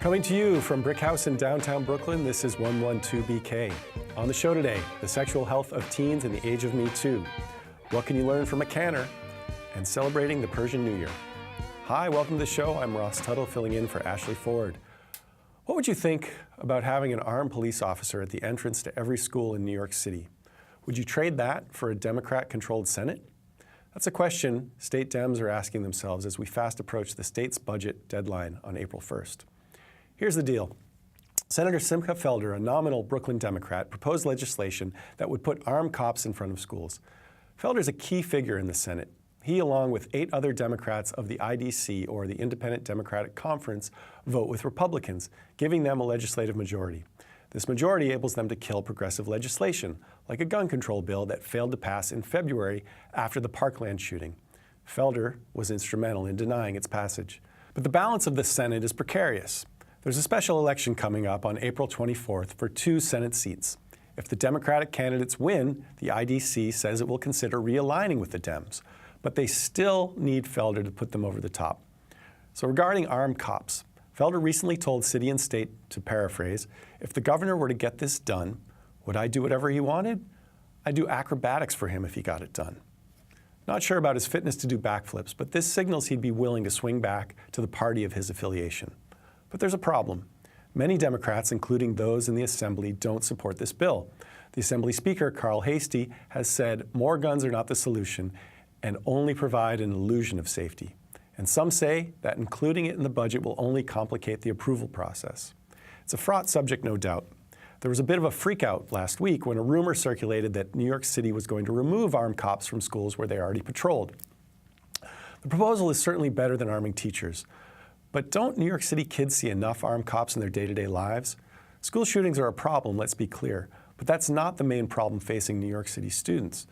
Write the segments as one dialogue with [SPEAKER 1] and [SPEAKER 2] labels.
[SPEAKER 1] Coming to you from Brick House in downtown Brooklyn, this is 112BK. On the show today, the sexual health of teens in the age of Me Too. What can you learn from a canner? And celebrating the Persian New Year. Hi, welcome to the show. I'm Ross Tuttle, filling in for Ashley Ford. What would you think about having an armed police officer at the entrance to every school in New York City? Would you trade that for a Democrat-controlled Senate? That's a question state Dems are asking themselves as we fast approach the state's budget deadline on April 1st. Here's the deal. Senator Simcha Felder, a nominal Brooklyn Democrat, proposed legislation that would put armed cops in front of schools. Felder is a key figure in the Senate. He, along with 8 other Democrats of the IDC, or the Independent Democratic Conference, vote with Republicans, giving them a legislative majority. This majority enables them to kill progressive legislation, like a gun control bill that failed to pass in February after the Parkland shooting. Felder was instrumental in denying its passage. But the balance of the Senate is precarious. There's a special election coming up on April 24th for 2 Senate seats. If the Democratic candidates win, the IDC says it will consider realigning with the Dems, but they still need Felder to put them over the top. So regarding armed cops, Felder recently told City and State, to paraphrase, if the governor were to get this done, would I do whatever he wanted? I'd do acrobatics for him if he got it done. Not sure about his fitness to do backflips, but this signals he'd be willing to swing back to the party of his affiliation. But there's a problem. Many Democrats, including those in the Assembly, don't support this bill. The Assembly Speaker, Carl Hastie, has said more guns are not the solution and only provide an illusion of safety. And some say that including it in the budget will only complicate the approval process. It's a fraught subject, no doubt. There was a bit of a freakout last week when a rumor circulated that New York City was going to remove armed cops from schools where they already patrolled. The proposal is certainly better than arming teachers. But don't New York City kids see enough armed cops in their day-to-day lives? School shootings are a problem, let's be clear, but that's not the main problem facing New York City students.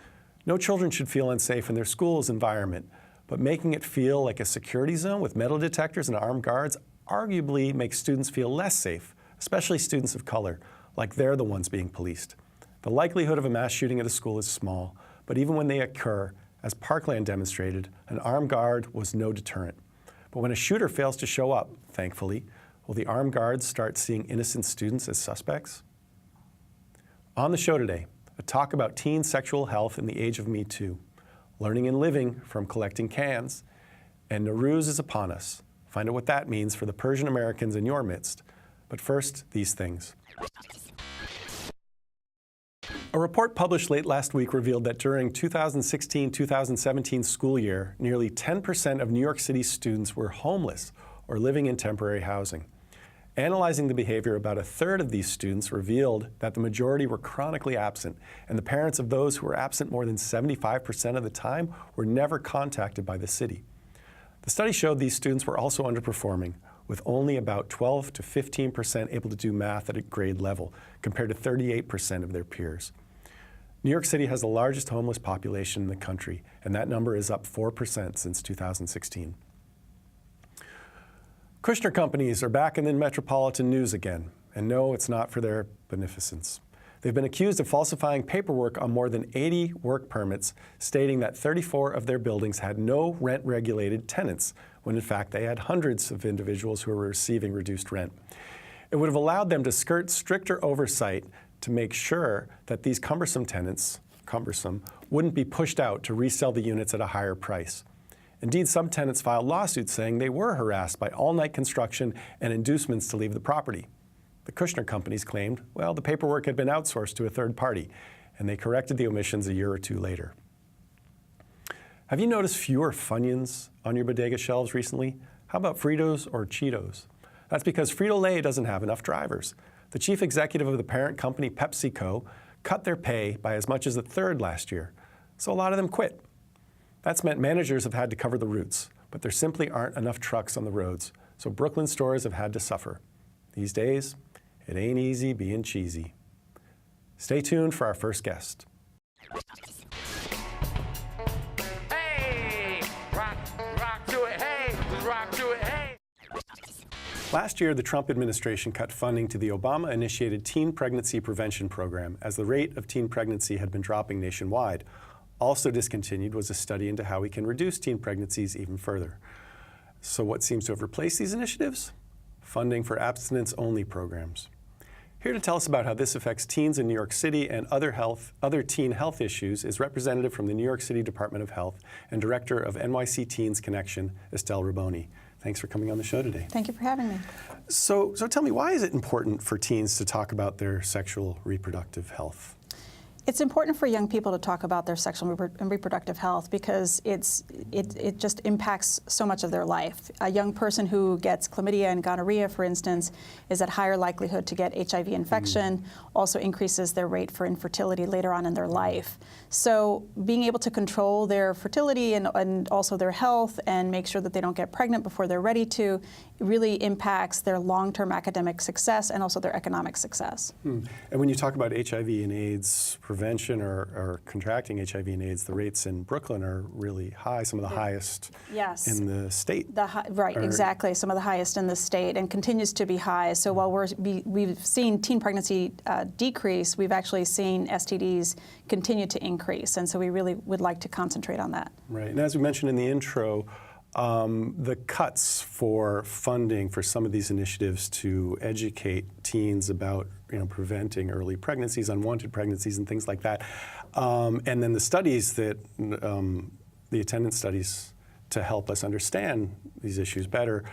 [SPEAKER 1] No children should feel unsafe in their school's environment, but making it feel like a security zone with metal detectors and armed guards arguably makes students feel less safe, especially students of color, like they're the ones being policed. The likelihood of a mass shooting at a school is small, but even when they occur, as Parkland demonstrated, an armed guard was no deterrent. But when a shooter fails to show up, thankfully, will the armed guards start seeing innocent students as suspects? On the show today, a talk about teen sexual health in the age of Me Too, learning and living from collecting cans, and Nowruz is upon us. Find out what that means for the Persian Americans in your midst. But first, these things. A report published late last week revealed that during 2016-2017 school year, nearly 10% of New York City students were homeless or living in temporary housing. Analyzing the behavior, about a third of these students revealed that the majority were chronically absent, and the parents of those who were absent more than 75% of the time were never contacted by the city. The study showed these students were also underperforming, with only about 12 to 15% able to do math at a grade level, compared to 38% of their peers. New York City has the largest homeless population in the country, and that number is up 4% since 2016. Kushner companies are back in the metropolitan news again, and no, it's not for their beneficence. They've been accused of falsifying paperwork on more than 80 work permits, stating that 34 of their buildings had no rent-regulated tenants, when in fact they had hundreds of individuals who were receiving reduced rent. It would have allowed them to skirt stricter oversight to make sure that these cumbersome tenants, wouldn't be pushed out to resell the units at a higher price. Indeed, some tenants filed lawsuits saying they were harassed by all-night construction and inducements to leave the property. The Kushner companies claimed, well, the paperwork had been outsourced to a third party, and they corrected the omissions a year or 2 later. Have you noticed fewer Funyuns on your bodega shelves recently? How about Fritos or Cheetos? That's because Frito-Lay doesn't have enough drivers. The chief executive of the parent company, PepsiCo, cut their pay by as much as a third last year, so a lot of them quit. That's meant managers have had to cover the routes, but there simply aren't enough trucks on the roads, so Brooklyn stores have had to suffer. These days, it ain't easy being cheesy. Stay tuned for our first guest.
[SPEAKER 2] Hey, rock to it, hey, rock to it, hey.
[SPEAKER 1] Last year, the Trump administration cut funding to the Obama-initiated teen pregnancy prevention program as the rate of teen pregnancy had been dropping nationwide. Also discontinued was a study into how we can reduce teen pregnancies even further. So what seems to have replaced these initiatives? funding for abstinence-only programs. Here to tell us about how this affects teens in New York City and other teen health issues is representative from the New York City Department of Health and director of NYC Teens Connection, Estelle Raboni. Thanks for coming on the show today.
[SPEAKER 3] Thank you for having me.
[SPEAKER 1] So tell me, why is it important for teens to talk about their sexual reproductive health?
[SPEAKER 3] It's important for young people to talk about their sexual and reproductive health because it just impacts so much of their life. A young person who gets chlamydia and gonorrhea, for instance, is at higher likelihood to get HIV infection, also increases their rate for infertility later on in their life. So being able to control their fertility and also their health and make sure that they don't get pregnant before they're ready to really impacts their long-term academic success and also their economic success.
[SPEAKER 1] And when you talk about HIV and AIDS prevention or contracting HIV and AIDS, the rates in Brooklyn are really high, some of the highest in the state.
[SPEAKER 3] Exactly, some of the highest in the state, and continues to be high. So while we've seen teen pregnancy decrease, we've actually seen STDs continue to increase, and so we really would like to concentrate on that.
[SPEAKER 1] Right, and as we mentioned in the intro, the cuts for funding for some of these initiatives to educate teens about preventing early pregnancies, unwanted pregnancies, and things like that, and then the studies that the attendance studies to help us understand these issues better.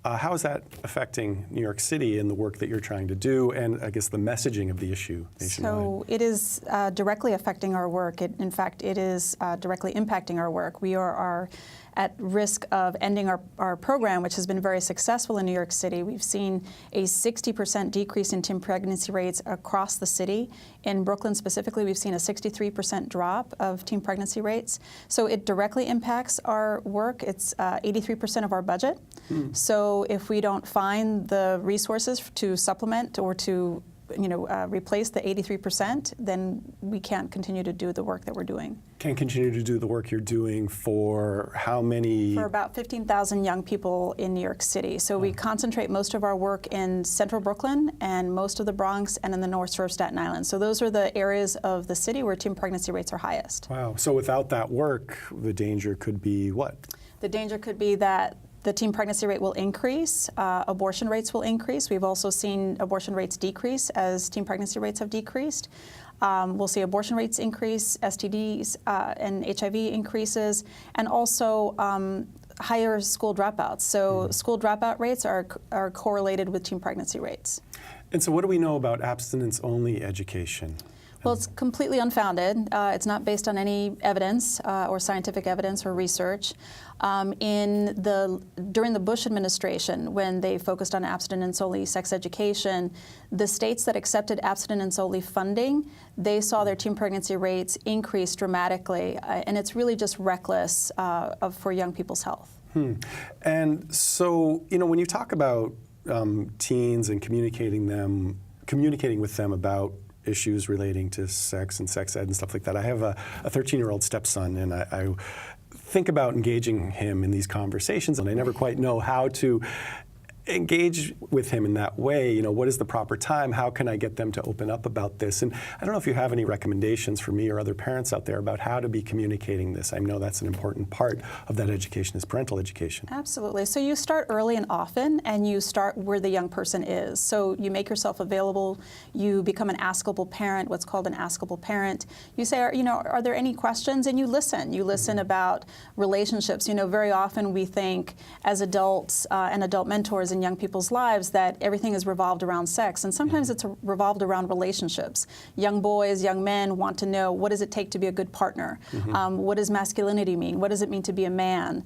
[SPEAKER 1] How is that affecting New York City and the work that you're trying to do, and I guess the messaging of the issue nationwide?
[SPEAKER 3] So it is directly affecting our work. In fact, it is directly impacting our work. We are at risk of ending our program, which has been very successful in New York City. We've seen a 60% decrease in teen pregnancy rates across the city. In Brooklyn specifically, we've seen a 63% drop of teen pregnancy rates. So it directly impacts our work. It's 83% of our budget. So if we don't find the resources to supplement or to replace the 83%, then we can't continue to do the work that we're doing.
[SPEAKER 1] Can't continue to do the work you're doing for how many? For
[SPEAKER 3] about 15,000 young people in New York City. So we concentrate most of our work in central Brooklyn and most of the Bronx and in the North Shore of Staten Island. So those are the areas of the city where teen pregnancy rates are highest.
[SPEAKER 1] Wow. So without that work, the danger could be what? The
[SPEAKER 3] danger could be that the teen pregnancy rate will increase, abortion rates will increase. We've also seen abortion rates decrease as teen pregnancy rates have decreased. We'll see abortion rates increase, STDs and HIV increases, and also higher school dropouts. So school dropout rates are correlated with teen pregnancy rates.
[SPEAKER 1] And so what do we know about abstinence-only education?
[SPEAKER 3] Well, it's completely unfounded. It's not based on any evidence or scientific evidence or research. During the Bush administration, when they focused on abstinence-only sex education, the states that accepted abstinence-only funding, they saw their teen pregnancy rates increase dramatically, and it's really just reckless for young people's health.
[SPEAKER 1] And so, when you talk about teens and communicating with them about issues relating to sex and sex ed and stuff like that. I have a 13-year-old stepson, and I think about engaging him in these conversations, and I never quite know how to engage with him in that way. What is the proper time? How can I get them to open up about this? And I don't know if you have any recommendations for me or other parents out there about how to be communicating this. I know that's an important part of that education is parental education.
[SPEAKER 3] Absolutely. So you start early and often, and you start where the young person is. So you make yourself available. You become an askable parent, what's called an askable parent. You say, are there any questions? And you listen. You listen about relationships. Very often we think as adults and adult mentors in young people's lives that everything is revolved around sex, and sometimes it's revolved around relationships. Young boys, young men want to know, what does it take to be a good partner? What does masculinity mean? What does it mean to be a man?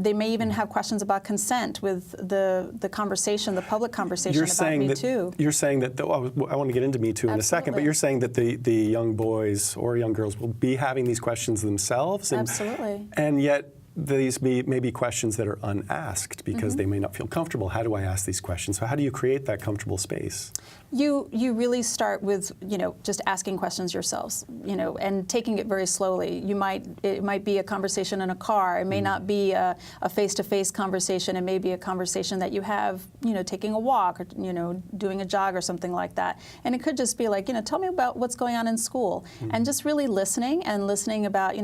[SPEAKER 3] They may even have questions about consent with the conversation, the public conversation about Me Too.
[SPEAKER 1] You're saying that, I want to get into Me Too in a second, but you're saying that the young boys or young girls will be having these questions themselves.
[SPEAKER 3] Absolutely.
[SPEAKER 1] And yet, these may be questions that are unasked because they may not feel comfortable. How do I ask these questions? So how do you create that comfortable space?
[SPEAKER 3] You really start with just asking questions yourselves, and taking it very slowly. It might be a conversation in a car. It may not be a face-to-face conversation. It may be a conversation that you have taking a walk or doing a jog or something like that. And it could just be like tell me about what's going on in school, and just really listening about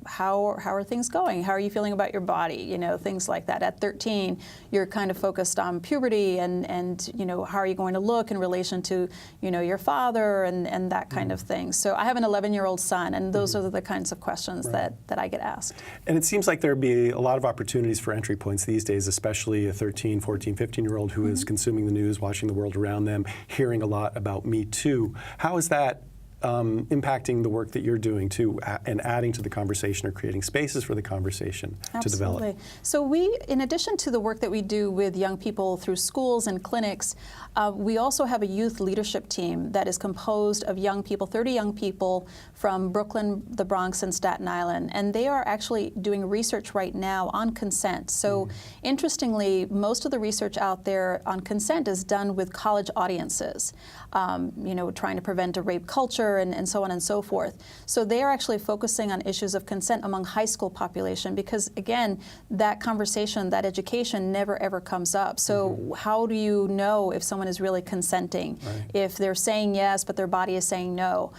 [SPEAKER 3] how are things going. doing? How are you feeling about your body? You know, things like that. At 13, you're kind of focused on puberty and you know, how are you going to look in relation to, you know, your father and that kind of thing. So I have an 11-year-old son, and those are the kinds of questions that I get asked.
[SPEAKER 1] And it seems like there'd be a lot of opportunities for entry points these days, especially a 13, 14, 15-year-old who is consuming the news, watching the world around them, hearing a lot about Me Too. How is that impacting the work that you're doing too, and adding to the conversation or creating spaces for the conversation to develop?
[SPEAKER 3] So we, in addition to the work that we do with young people through schools and clinics, we also have a youth leadership team that is composed of young people, 30 young people from Brooklyn, the Bronx, and Staten Island, and they are actually doing research right now on consent. So interestingly, most of the research out there on consent is done with college audiences, you know, trying to prevent a rape culture and so on and so forth. So they are actually focusing on issues of consent among high school population because, again, that conversation, that education never ever comes up. So how do you know if someone is really consenting? If they're saying yes, but their body is saying no?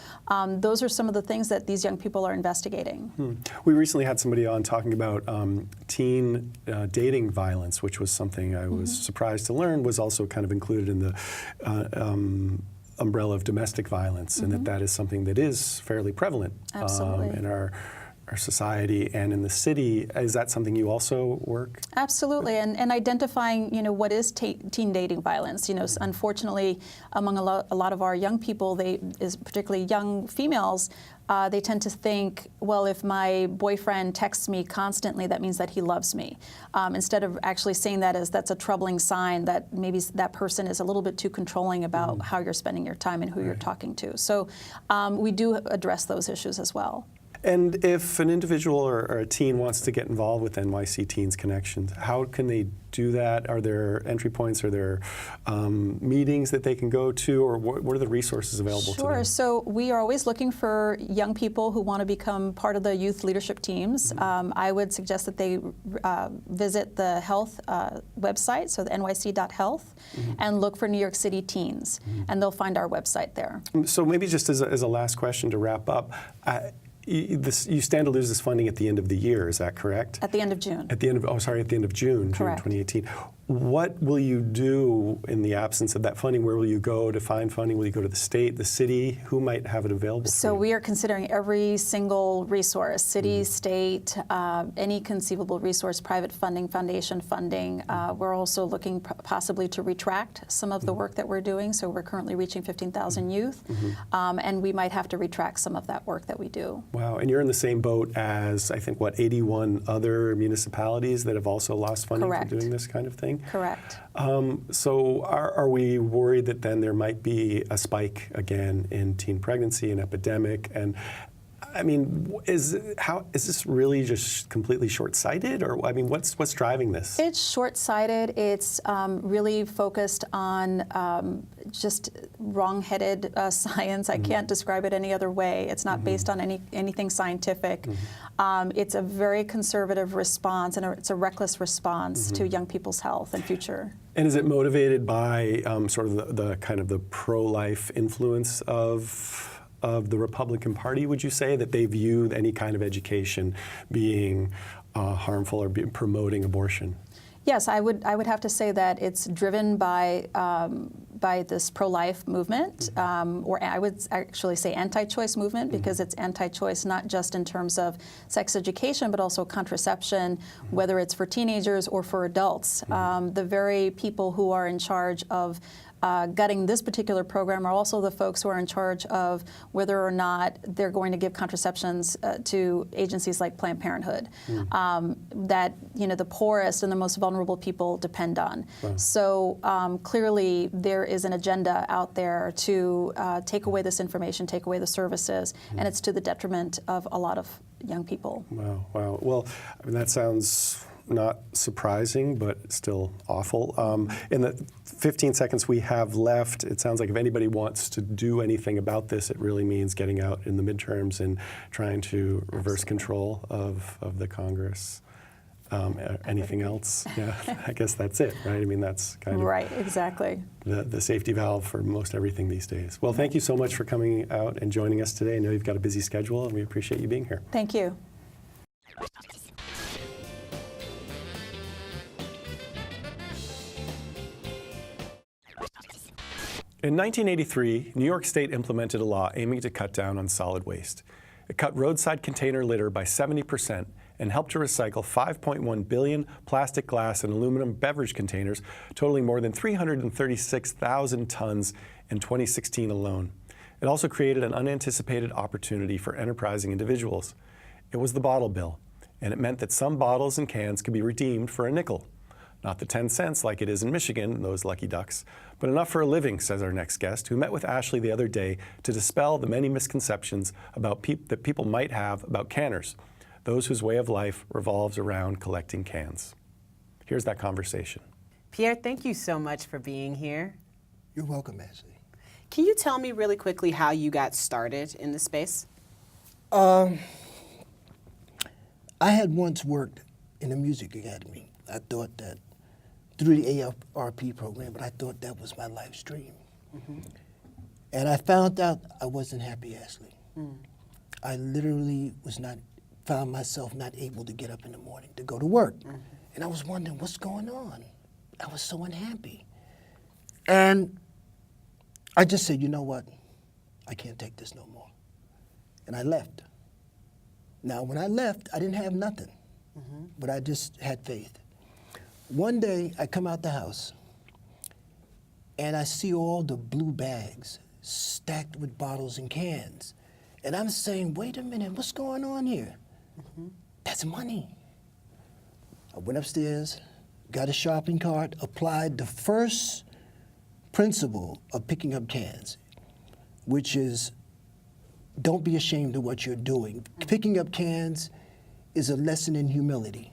[SPEAKER 3] Those are some of the things that these young people are investigating.
[SPEAKER 1] We recently had somebody on talking about teen dating violence, which was something I was surprised to learn was also kind of included in the umbrella of domestic violence, and that is something that is fairly prevalent in our society and in the city. Is that something you also work?
[SPEAKER 3] Absolutely, and identifying, you know, what is teen dating violence. You know, unfortunately, among a lot of our young people, particularly young females, they tend to think, well, if my boyfriend texts me constantly, that means that he loves me. Instead of actually saying that as that's a troubling sign that maybe that person is a little bit too controlling about how you're spending your time and who you're talking to. So we do address those issues as well.
[SPEAKER 1] And if an individual or a teen wants to get involved with NYC Teens Connection, how can they do that? Are there entry points? Are there meetings that they can go to? Or what are the resources available to them?
[SPEAKER 3] Sure. So we are always looking for young people who want to become part of the youth leadership teams. I would suggest that they visit the health website, so the nyc.health, and look for New York City Teens. And they'll find our website there.
[SPEAKER 1] So maybe just as a last question to wrap up, you stand to lose this funding at the end of the year, is that correct?
[SPEAKER 3] At the end of June.
[SPEAKER 1] At the end of June,
[SPEAKER 3] Correct.
[SPEAKER 1] June 2018. What will you do in the absence of that funding? Where will you go to find funding? Will you go to the state, the city? Who might have it available
[SPEAKER 3] So
[SPEAKER 1] for you?
[SPEAKER 3] we are considering every single resource, city, state, any conceivable resource, private funding, foundation funding. We're also looking possibly to retract some of the work that we're doing. So we're currently reaching 15,000 youth, and we might have to retract some of that work that we do.
[SPEAKER 1] Wow, and you're in the same boat as, I think, 81 other municipalities that have also lost funding
[SPEAKER 3] Correct.
[SPEAKER 1] for doing this kind of thing?
[SPEAKER 3] Correct.
[SPEAKER 1] So are we worried that then there might be a spike again in teen pregnancy, an epidemic? And I mean, is this really just completely short-sighted, or I mean, what's driving this?
[SPEAKER 3] It's short-sighted. It's really focused on just wrong-headed science. I can't describe it any other way. It's not based on anything scientific. It's a very conservative response, and it's a reckless response to young people's health and future.
[SPEAKER 1] And is it motivated by sort of the kind of the pro-life influence of the Republican Party, would you say, that they view any kind of education being harmful or promoting abortion?
[SPEAKER 3] Yes, I would have to say that it's driven by this pro-life movement, or I would actually say anti-choice movement, because it's anti-choice not just in terms of sex education, but also contraception, whether it's for teenagers or for adults. The very people who are in charge of gutting this particular program are also the folks who are in charge of whether or not they're going to give contraceptions to agencies like Planned Parenthood, that the poorest and the most vulnerable people depend on.
[SPEAKER 1] Wow.
[SPEAKER 3] So clearly there is an agenda out there to take away this information, take away the services, and it's to the detriment of a lot of young people.
[SPEAKER 1] Wow, wow. Well, I mean, that sounds not surprising, but still awful. In the 15 seconds we have left, it sounds like if anybody wants to do anything about this, it really means getting out in the midterms and trying to reverse control of the Congress. Anything else? Yeah, I guess that's it, right? I mean, that's kind of
[SPEAKER 3] right, exactly.
[SPEAKER 1] The safety valve for most everything these days. Well, thank you so much for coming out and joining us today. I know you've got a busy schedule, and we appreciate you being here.
[SPEAKER 3] Thank you.
[SPEAKER 1] In 1983, New York State implemented a law aiming to cut down on solid waste. It cut roadside container litter by 70% and helped to recycle 5.1 billion plastic, glass, and aluminum beverage containers, totaling more than 336,000 tons in 2016 alone. It also created an unanticipated opportunity for enterprising individuals. It was the bottle bill, and it meant that some bottles and cans could be redeemed for a nickel. Not the 10 cents like it is in Michigan, those lucky ducks, but enough for a living, says our next guest, who met with Ashley the other day to dispel the many misconceptions about that people might have about canners, those whose way of life revolves around collecting cans. Here's that conversation.
[SPEAKER 4] Pierre, thank you so much for being here.
[SPEAKER 5] You're welcome, Ashley.
[SPEAKER 4] Can you tell me really quickly how you got started in this space?
[SPEAKER 5] I had once worked in a music academy. I thought that through the ARP program, but I thought that was my life's dream. And I found out I wasn't happy, Ashley. I literally found myself not able to get up in the morning to go to work. And I was wondering, what's going on? I was so unhappy. And I just said, you know what? I can't take this no more. And I left. Now, when I left, I didn't have nothing, but I just had faith. One day, I come out the house, and I see all the blue bags stacked with bottles and cans. And I'm saying, wait a minute, what's going on here? That's money. I went upstairs, got a shopping cart, applied the first principle of picking up cans, which is don't be ashamed of what you're doing. Picking up cans is a lesson in humility.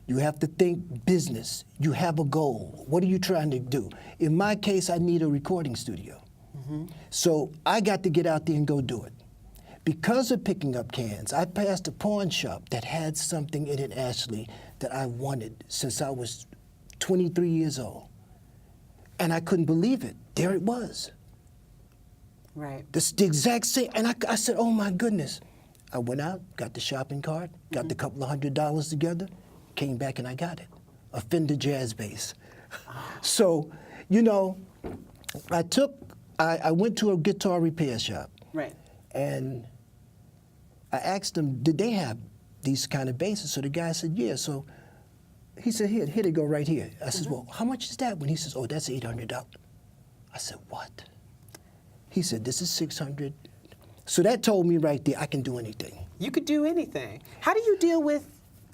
[SPEAKER 5] You have to think business. You have a goal. What are you trying to do? In my case, I need a recording studio. So I got to get out there and go do it. Because of picking up cans, I passed a pawn shop that had something in it, Ashley, that I wanted since I was 23 years old. And I couldn't believe it. There it was.
[SPEAKER 4] Right.
[SPEAKER 5] The exact same. And I said, oh my goodness. I went out, got the shopping cart, got the couple of $100 together, came back and I got it. A Fender jazz bass. So, you know, I went to a guitar repair shop.
[SPEAKER 4] Right.
[SPEAKER 5] And I asked them, did they have these kind of basses? So the guy said, yeah. So he said, here they go right here. I said, well, how much is that? When he says, oh, that's $800. I said, what? He said, this is $600. So that told me right there, I can do anything.
[SPEAKER 4] You could do anything. How do you deal with,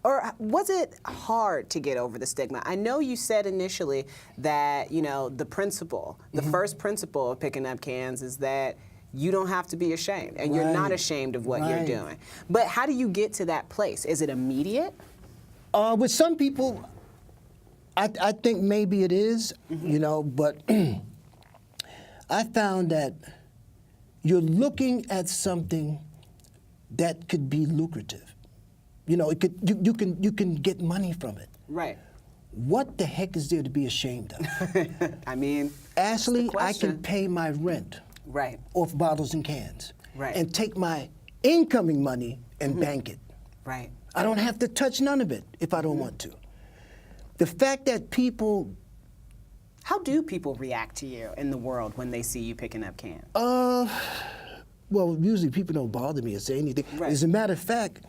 [SPEAKER 4] or was it hard to get over the stigma? I know you said initially that, you know, the principle, the first principle of picking up cans is that you don't have to be ashamed, and you're not ashamed of what you're doing. But how do you get to that place? Is it immediate?
[SPEAKER 5] With some people, I think maybe it is, you know, but I found that you're looking at something that could be lucrative. You know, you can get money from it.
[SPEAKER 4] Right.
[SPEAKER 5] What the heck is there to be ashamed of?
[SPEAKER 4] I mean,
[SPEAKER 5] Ashley,
[SPEAKER 4] that's the
[SPEAKER 5] I can
[SPEAKER 4] question.
[SPEAKER 5] pay my rent
[SPEAKER 4] Right.
[SPEAKER 5] off bottles and cans.
[SPEAKER 4] Right.
[SPEAKER 5] And take my incoming money and bank it.
[SPEAKER 4] Right.
[SPEAKER 5] I don't have to touch none of it if I don't want to. The fact that people...
[SPEAKER 4] How do people react to you in the world when they see you picking up cans?
[SPEAKER 5] Well, usually people don't bother me or say anything.
[SPEAKER 4] Right.
[SPEAKER 5] As a matter of fact,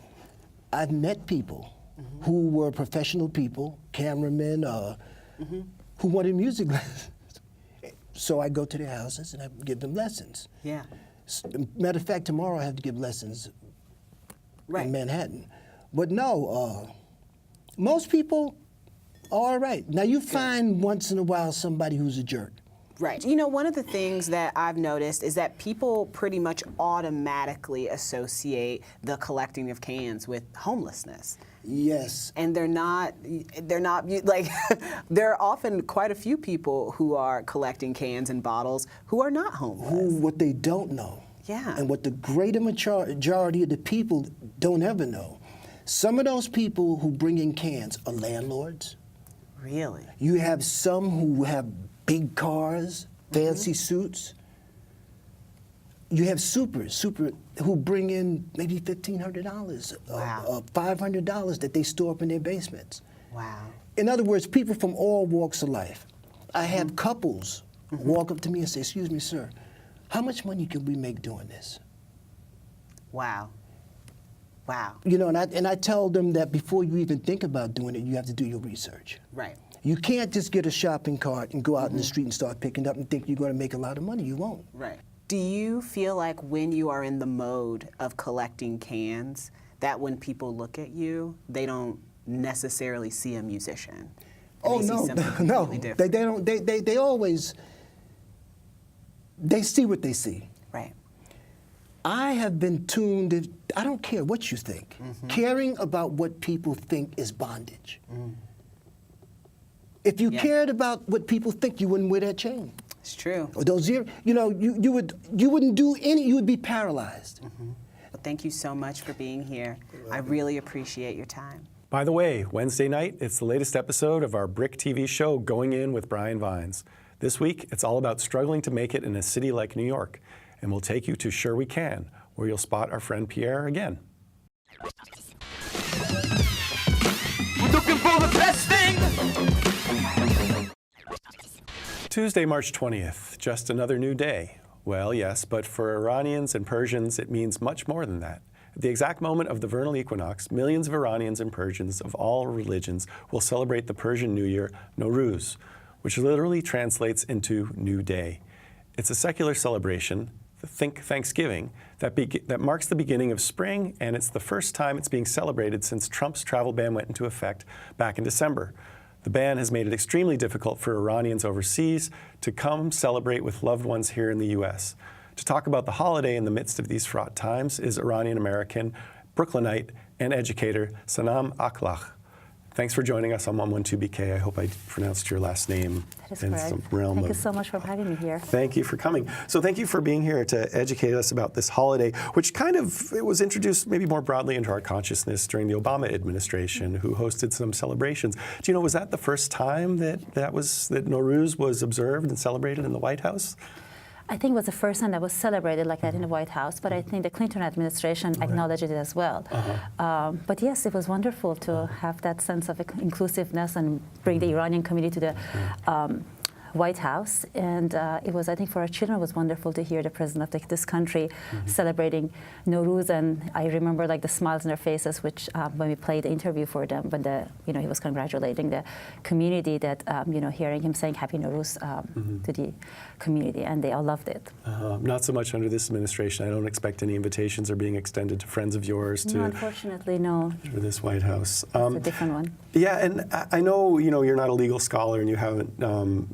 [SPEAKER 5] I've met people who were professional people, cameramen, who wanted music lessons. So I go to their houses and I give them lessons.
[SPEAKER 4] Yeah.
[SPEAKER 5] Matter of fact, tomorrow I have to give lessons
[SPEAKER 4] Right.
[SPEAKER 5] in Manhattan. But no, most people are all right. Now you find once in a while somebody who's a jerk.
[SPEAKER 4] Right. You know, one of the things that I've noticed is that people pretty much automatically associate the collecting of cans with homelessness.
[SPEAKER 5] Yes.
[SPEAKER 4] And they're not like, there are often quite a few people who are collecting cans and bottles who are not homeless.
[SPEAKER 5] What they don't know.
[SPEAKER 4] Yeah.
[SPEAKER 5] And what the greater majority of the people don't ever know. Some of those people who bring in cans are landlords.
[SPEAKER 4] Really?
[SPEAKER 5] You have some who have big cars, fancy suits. You have super who bring in maybe $1,500,
[SPEAKER 4] Wow.
[SPEAKER 5] $500 that they store up in their basements.
[SPEAKER 4] Wow.
[SPEAKER 5] In other words, people from all walks of life. I have couples walk up to me and say, "Excuse me, sir, how much money can we make doing this?"
[SPEAKER 4] Wow. Wow.
[SPEAKER 5] You know, and I tell them that before you even think about doing it, you have to do your research.
[SPEAKER 4] Right.
[SPEAKER 5] You can't just get a shopping cart and go out in the street and start picking up and think you're going to make a lot of money. You won't.
[SPEAKER 4] Right. Do you feel like when you are in the mode of collecting cans, that when people look at you, they don't necessarily see a musician?
[SPEAKER 5] Oh,
[SPEAKER 4] They see
[SPEAKER 5] no,
[SPEAKER 4] something
[SPEAKER 5] no.
[SPEAKER 4] completely
[SPEAKER 5] They
[SPEAKER 4] different?
[SPEAKER 5] don't. They always, they see what they see.
[SPEAKER 4] Right.
[SPEAKER 5] I have been tuned, I don't care what you think. Caring about what people think is bondage. If you
[SPEAKER 4] Yeah.
[SPEAKER 5] cared about what people think, you wouldn't wear that chain.
[SPEAKER 4] It's true.
[SPEAKER 5] Or those ear, you know, you wouldn't do any, you would be paralyzed.
[SPEAKER 4] Well, thank you so much for being here. I really appreciate your time.
[SPEAKER 1] By the way, Wednesday night, it's the latest episode of our BRIC TV show, Going In with Brian Vines. This week, it's all about struggling to make it in a city like New York. And we'll take you to Sure We Can, where you'll spot our friend Pierre again.
[SPEAKER 2] Looking for the best thing.
[SPEAKER 1] Tuesday, March 20th, just another new day. Well, yes, but for Iranians and Persians, it means much more than that. At the exact moment of the vernal equinox, millions of Iranians and Persians of all religions will celebrate the Persian New Year, Nowruz, which literally translates into New Day. It's a secular celebration, think Thanksgiving, that marks the beginning of spring, and it's the first time it's being celebrated since Trump's travel ban went into effect back in December. The ban has made it extremely difficult for Iranians overseas to come celebrate with loved ones here in the U.S. To talk about the holiday in the midst of these fraught times is Iranian-American, Brooklynite, and educator Sanam Akhlagh. Thanks for joining us on 112BK. I hope I pronounced your last name
[SPEAKER 6] That is
[SPEAKER 1] in
[SPEAKER 6] correct.
[SPEAKER 1] some realm
[SPEAKER 6] Thank
[SPEAKER 1] of...
[SPEAKER 6] you so much for having me here.
[SPEAKER 1] Thank you for coming. So thank you for being here to educate us about this holiday, which it was introduced maybe more broadly into our consciousness during the Obama administration, who hosted some celebrations. Do you know, was that the first time that Nowruz was observed and celebrated in the White House?
[SPEAKER 6] I think it was the first time that was celebrated like that in the White House, but I think the Clinton administration acknowledged it as well. But yes, it was wonderful to have that sense of inclusiveness and bring the Iranian community to the White House, and it was, I think, for our children, it was wonderful to hear the president of this country celebrating Nowruz, and I remember like the smiles on their faces, which when we played the interview for them, when he was congratulating the community, that hearing him saying Happy Nowruz to the community, and they all loved it.
[SPEAKER 1] Not so much under this administration. I don't expect any invitations are being extended to friends of yours
[SPEAKER 6] No, unfortunately, no.
[SPEAKER 1] for this White House.
[SPEAKER 6] It's a different one.
[SPEAKER 1] Yeah, and I know you're not a legal scholar and you haven't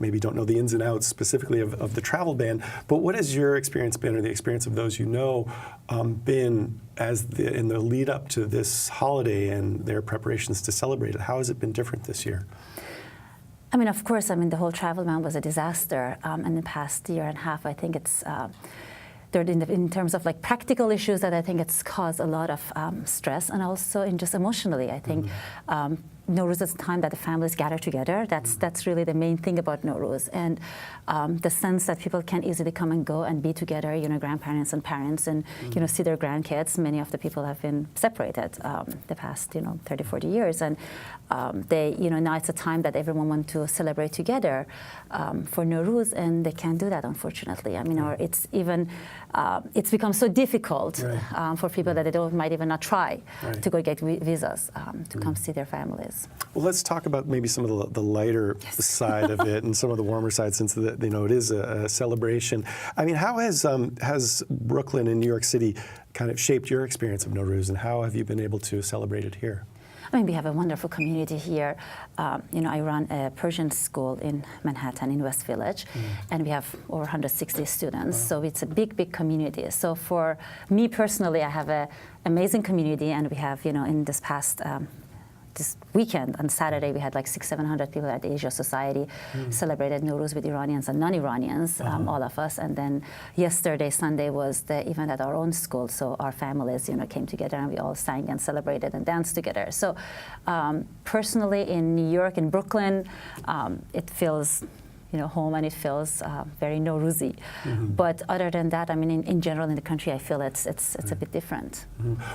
[SPEAKER 1] maybe don't know the ins and outs specifically of the travel ban, but what has your experience been, or the experience of those you know, been in the lead up to this holiday and their preparations to celebrate it? How has it been different this year?
[SPEAKER 6] I mean, of course, the whole travel ban was a disaster in the past year and a half. I think it's in terms of like practical issues that I think it's caused a lot of stress, and also in just emotionally, I think. Nowruz is a time that the families gather together. That's really the main thing about Nowruz, and the sense that people can easily come and go and be together, grandparents and parents, and see their grandkids. Many of the people have been separated the past 30, 40 years, and they now it's a time that everyone wants to celebrate together for Nowruz, and they can't do that, unfortunately. I mean, or it's even it's become so difficult for people that they might even not try to go get visas to come see their families.
[SPEAKER 1] Well, let's talk about maybe some of the lighter side of it and some of the warmer side, since it is a celebration. I mean, how has Brooklyn and New York City kind of shaped your experience of Nowruz, and how have you been able to celebrate it here?
[SPEAKER 6] I mean, we have a wonderful community here. I run a Persian school in Manhattan, in West Village, and we have over 160 students. So it's a big, big community. So for me personally, I have an amazing community, and we have, in this past this weekend, on Saturday, we had like 600-700 people at the Asia Society celebrated Nowruz with Iranians and non-Iranians, all of us. And then yesterday, Sunday, was the event at our own school. So our families, came together, and we all sang and celebrated and danced together. So personally, in New York, in Brooklyn, it feels home, and it feels very Nowruzi. But other than that, I mean, in general in the country, I feel it's a bit different.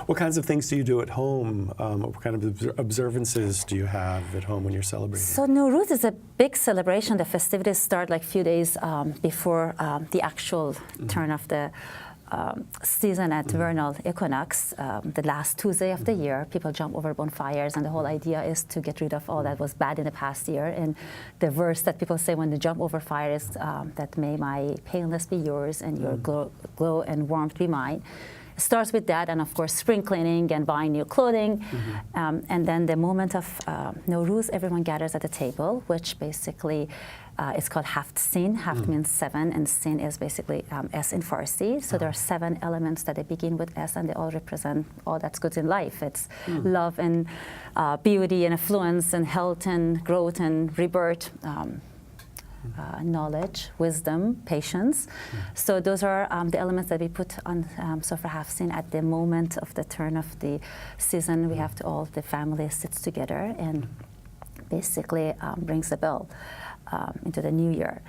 [SPEAKER 1] What kinds of things do you do at home? What kind of observances do you have at home when you're celebrating?
[SPEAKER 6] So Nowruz is a big celebration. The festivities start like a few days before the actual turn of the season at vernal equinox, the last Tuesday of the year. People jump over bonfires, and the whole idea is to get rid of all that was bad in the past year. And the verse that people say when they jump over fire is that may my paleness be yours and your glow and warmth be mine. It starts with that, and of course spring cleaning and buying new clothing. And then the moment of Nowruz, everyone gathers at the table, which basically it's called Haft Sin. Haft means 7, and Sin is basically S in Farsi. So there are 7 elements that they begin with S, and they all represent all that's good in life. It's love and beauty and affluence and health and growth and rebirth. Knowledge, wisdom, patience. So those are the elements that we put on Sofra Hafsin at the moment of the turn of the season. We have to all the family sits together and basically rings the bell into the new year.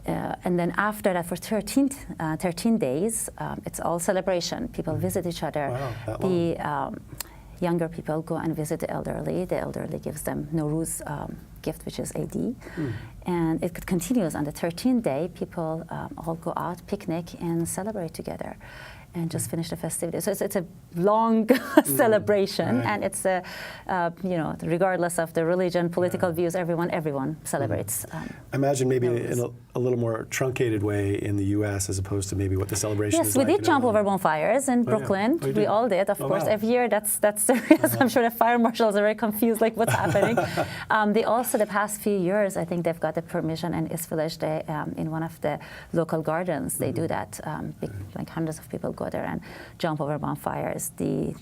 [SPEAKER 6] And then after that, for 13 days, it's all celebration. People visit each other.
[SPEAKER 1] Wow, that long.
[SPEAKER 6] The younger people go and visit the elderly. The elderly gives them Nowruz gift, which is AD. And it continues on the 13th day. People all go out, picnic, and celebrate together, and just finish the festivities. So it's a long celebration, and it's a, regardless of the religion, political views, everyone celebrates.
[SPEAKER 1] I imagine maybe in a little more truncated way in the U.S. as opposed to maybe what the celebration is
[SPEAKER 6] yes, we
[SPEAKER 1] like.
[SPEAKER 6] did jump over bonfires in Brooklyn.
[SPEAKER 1] Oh,
[SPEAKER 6] we all did, of course.
[SPEAKER 1] Wow.
[SPEAKER 6] Every year, that's serious. I'm sure the fire marshals are very confused, like what's happening. They also, the past few years, I think they've got the permission, and East Village, they, in one of the local gardens, they do that. Like hundreds of people go there and jump over bonfires. The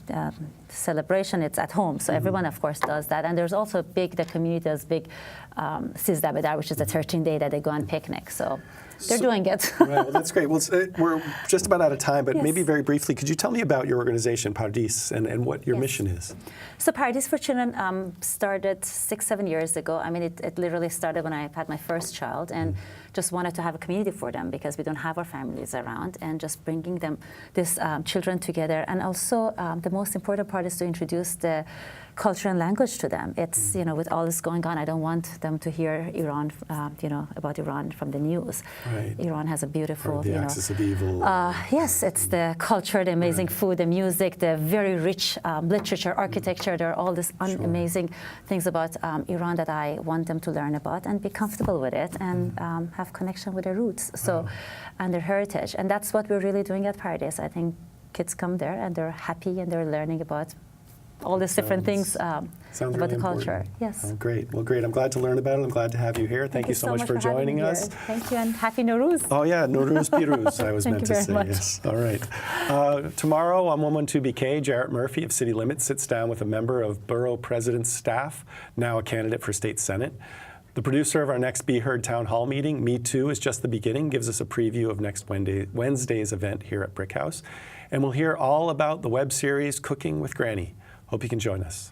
[SPEAKER 6] celebration, it's at home, so everyone, of course, does that. And there's also the community does big Sizda Bedar, which is the 13th day that they go on picnic. So they're doing it.
[SPEAKER 1] Right, well, that's great. Well, we're just about out of time, but
[SPEAKER 6] Yes.
[SPEAKER 1] maybe very briefly, could you tell me about your organization, Pardis, and what your mission is?
[SPEAKER 6] So Pardis for Children started 6-7 years ago. I mean, it literally started when I had my first child, and just wanted to have a community for them because we don't have our families around, and just bringing them, these children together. And also the most important part is to introduce the culture and language to them. It's, with all this going on, I don't want them to hear Iran, about Iran from the news.
[SPEAKER 1] Right.
[SPEAKER 6] Iran has a beautiful,
[SPEAKER 1] Or the axis of evil.
[SPEAKER 6] yes, it's the culture, the amazing food, the music, the very rich literature, architecture. There are all these amazing things about Iran that I want them to learn about and be comfortable with it, and have connection with their roots, and their heritage. And that's what we're really doing at Pardis. I think kids come there and they're happy and they're learning about all these different things about
[SPEAKER 1] really
[SPEAKER 6] the culture.
[SPEAKER 1] important.
[SPEAKER 6] Yes.
[SPEAKER 1] Oh, great. Well, great. I'm glad to learn about it. I'm glad to have you here. Thank you so much for
[SPEAKER 6] having
[SPEAKER 1] joining
[SPEAKER 6] me
[SPEAKER 1] us.
[SPEAKER 6] here. Thank you, and happy Nowruz.
[SPEAKER 1] Oh, yeah, Nowruz Piruz, I was
[SPEAKER 6] Thank
[SPEAKER 1] meant
[SPEAKER 6] you
[SPEAKER 1] to
[SPEAKER 6] very
[SPEAKER 1] say.
[SPEAKER 6] much.
[SPEAKER 1] Yes. All right. Tomorrow on 112BK, Jarrett Murphy of City Limits sits down with a member of Borough President's staff, now a candidate for State Senate. The producer of our next Be Heard Town Hall meeting, Me Too, is just the beginning, gives us a preview of next Wednesday's event here at BRIC House. And we'll hear all about the web series Cooking with Granny. Hope you can join us.